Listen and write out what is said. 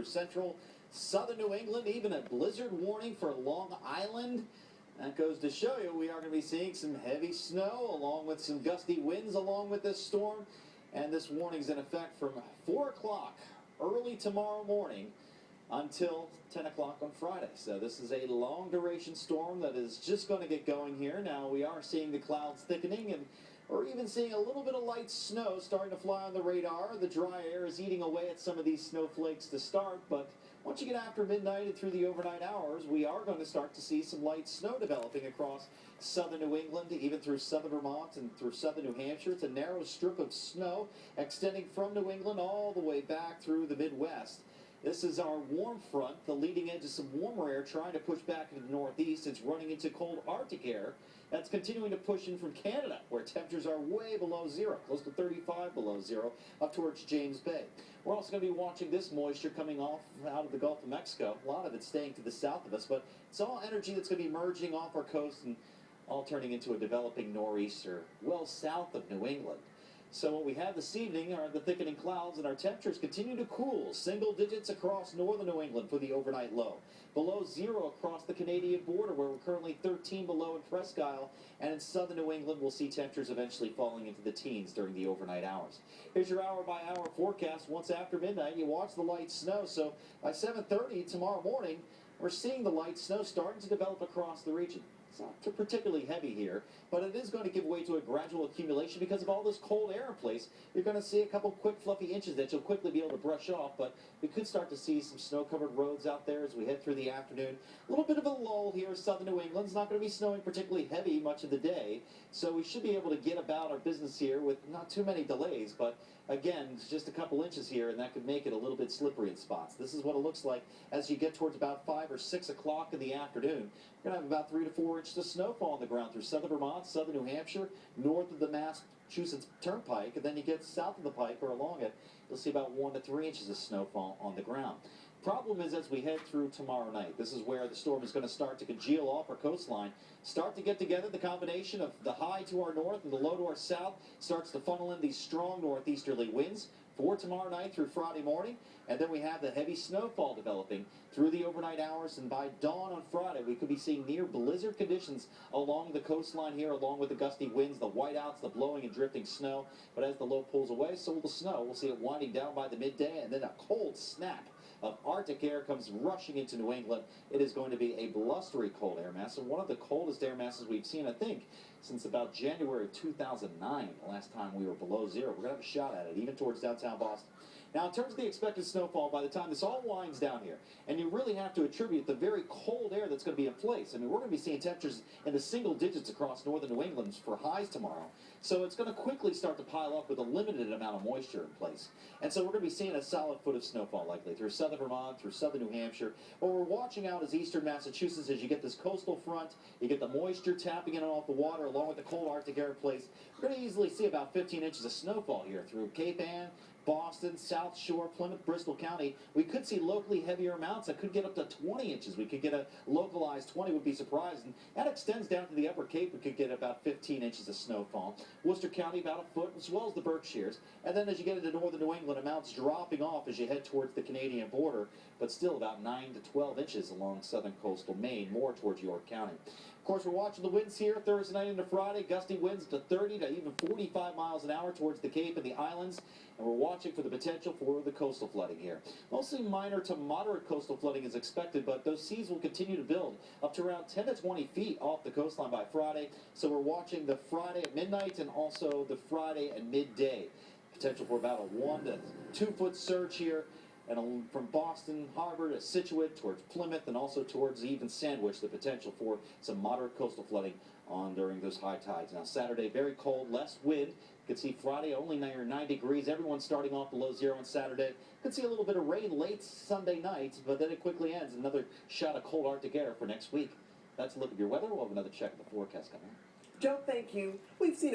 central, southern New England, even a blizzard warning for Long Island. That goes to show you we are going to be seeing some heavy snow along with some gusty winds along with this storm. And this warning is in effect from 4 o'clock early tomorrow morning until 10 o'clock on Friday. So this is a long duration storm that is just going to get going here. Now we are seeing the clouds thickening, and we're even seeing a little bit of light snow starting to fly on the radar. The dry air is eating away at some of these snowflakes to start, but once you get after midnight and through the overnight hours, we are going to start to see some light snow developing across southern New England, even through southern Vermont and through southern New Hampshire. It's a narrow strip of snow extending from New England all the way back through the Midwest. This is our warm front, the leading edge of some warmer air trying to push back into the northeast. It's running into cold Arctic air that's continuing to push in from Canada, where temperatures are way below zero, close to 35 below zero, up towards James Bay. We're also going to be watching this moisture coming off out of the Gulf of Mexico. A lot of it staying to the south of us, but it's all energy that's going to be merging off our coast and all turning into a developing nor'easter well south of New England. So what we have this evening are the thickening clouds, and our temperatures continue to cool. Single digits across northern New England for the overnight low. Below zero across the Canadian border, where we're currently 13 below in Presque Isle. And in southern New England, we'll see temperatures eventually falling into the teens during the overnight hours. Here's your hour-by-hour forecast. Once after midnight, you watch the light snow. So by 7:30 tomorrow morning, we're seeing the light snow starting to develop across the region. It's not particularly heavy here, but it is going to give way to a gradual accumulation because of all this cold air in place. You're going to see a couple quick fluffy inches that you'll quickly be able to brush off, but we could start to see some snow-covered roads out there as we head through the afternoon. A little bit of a lull here in southern New England. It's not going to be snowing particularly heavy much of the day, so we should be able to get about our business here with not too many delays, but again, it's just a couple inches here, and that could make it a little bit slippery in spots. This is what it looks like as you get towards about 5 or 6 o'clock in the afternoon. You're going to have about 3 to 4 inches of snowfall on the ground through southern Vermont, southern New Hampshire, north of the Massachusetts Turnpike, and then you get south of the pike or along it, you'll see about 1 to 3 inches of snowfall on the ground. Problem is, as we head through tomorrow night, this is where the storm is going to start to congeal off our coastline, start to get together. The combination of the high to our north and the low to our south starts to funnel in these strong northeasterly winds for tomorrow night through Friday morning. And then we have the heavy snowfall developing through the overnight hours, and by dawn on Friday, we could be seeing near blizzard conditions along the coastline here, along with the gusty winds, the whiteouts, the blowing and drifting snow. But as the low pulls away, so will the snow. We'll see it winding down by the midday, and then a cold snap of Arctic air comes rushing into New England. It is going to be a blustery cold air mass, and one of the coldest air masses we've seen, I think, since about January 2009, the last time we were below zero. We're going to have a shot at it, even towards downtown Boston. Now, in terms of the expected snowfall, by the time this all winds down here, and you really have to attribute the very cold air that's going to be in place. I mean, we're going to be seeing temperatures in the single digits across northern New England for highs tomorrow. So it's going to quickly start to pile up with a limited amount of moisture in place. And so we're going to be seeing a solid foot of snowfall likely through southern Vermont, through southern New Hampshire. What we're watching out is eastern Massachusetts as you get this coastal front, you get the moisture tapping in and off the water along with the cold Arctic air in place. We're going to easily see about 15 inches of snowfall here through Cape Ann, Boston, South Shore, Plymouth, Bristol County. We could see locally heavier amounts that could get up to 20 inches. We could get a localized 20, would be surprised. And that extends down to the upper Cape. We could get about 15 inches of snowfall. Worcester County, about a foot, as well as the Berkshires. And then as you get into northern New England, amounts dropping off as you head towards the Canadian border, but still about 9 to 12 inches along southern coastal Maine, more towards York County. Of course, we're watching the winds here Thursday night into Friday. Gusty winds to 30 to even 45 miles an hour towards the Cape and the islands. And we're watching for the potential for the coastal flooding here. Mostly minor to moderate coastal flooding is expected, but those seas will continue to build up to around 10 to 20 feet off the coastline by Friday. So we're watching the Friday at midnight and also the Friday at midday. Potential for about a 1 to 2 foot surge here. And from Boston Harbor to Scituate towards Plymouth and also towards even Sandwich, the potential for some moderate coastal flooding on during those high tides. Now Saturday, very cold, less wind. You can see Friday only near 9 degrees. Everyone's starting off below zero on Saturday. Could see a little bit of rain late Sunday night, but then it quickly ends. Another shot of cold Arctic air for next week. That's a look at your weather. We'll have another check of the forecast coming up. Joe, thank you. We've seen a